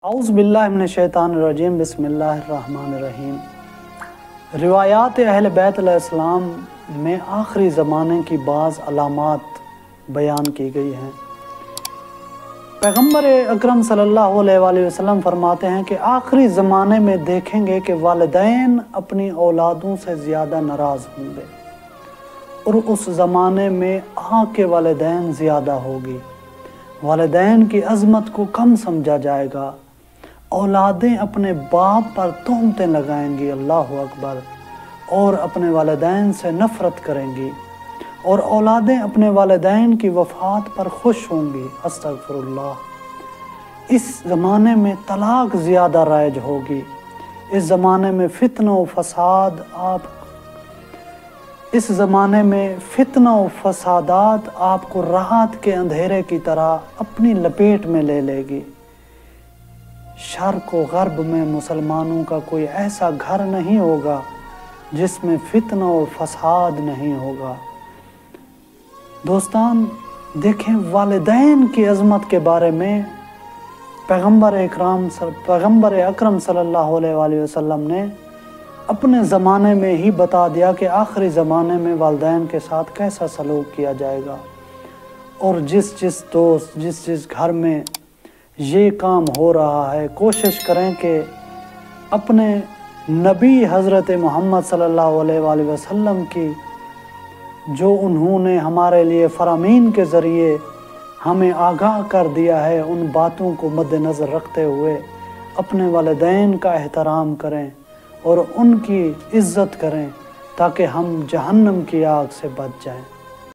औज़ बिल्लाहि मिनश्शैतानिर्रजीम बिस्मिल्लाहिर्रहमानिर्रहीम। रिवायात अहल बैत अलैहिस्सलाम में आखिरी ज़माने की बाज़ अलामात बयान की गई हैं। पैगम्बर अकरम सल्लल्लाहु अलैहि वसल्लम फरमाते हैं कि आखिरी ज़माने में देखेंगे कि वालिदैन अपनी औलादों से ज़्यादा नाराज़ होंगे और उस ज़माने में आग के वालिदैन ज़्यादा होगी। वालिदैन की अज़मत को कम समझा जाएगा। औलादें अपने बाप पर तोहमतें लगाएंगी, अल्लाहु अकबर, और अपने वालिदैन से नफ़रत करेंगी और औलादें अपने वालिदैन की वफ़ात पर खुश होंगी, अस्तग़फिरुल्लाह। इस ज़माने में तलाक ज़्यादा राइज होगी। इस ज़माने में फ़ितना व फसादात आपको राहत के अंधेरे की तरह अपनी लपेट में ले लेगी। शर्क़ व ग़र्ब में मुसलमानों का कोई ऐसा घर नहीं होगा जिसमें फ़ितना और फसाद नहीं होगा। दोस्तान, देखें वालिदैन की अज़मत के बारे में पैगम्बर अकरम सल्लल्लाहु अलैहि वसल्लम ने अपने ज़माने में ही बता दिया कि आखिरी ज़माने में वालिदैन के साथ कैसा सलूक किया जाएगा। और जिस घर में ये काम हो रहा है, कोशिश करें कि अपने नबी हज़रत मोहम्मद सल्लल्लाहु अलैहि वसल्लम की जो उन्होंने हमारे लिए फ़रामीन के ज़रिए हमें आगाह कर दिया है, उन बातों को मद्देनज़र रखते हुए अपने वालिदैन का एहतराम करें और उनकी इज़्ज़त करें ताकि हम जहन्नम की आग से बच जाएं।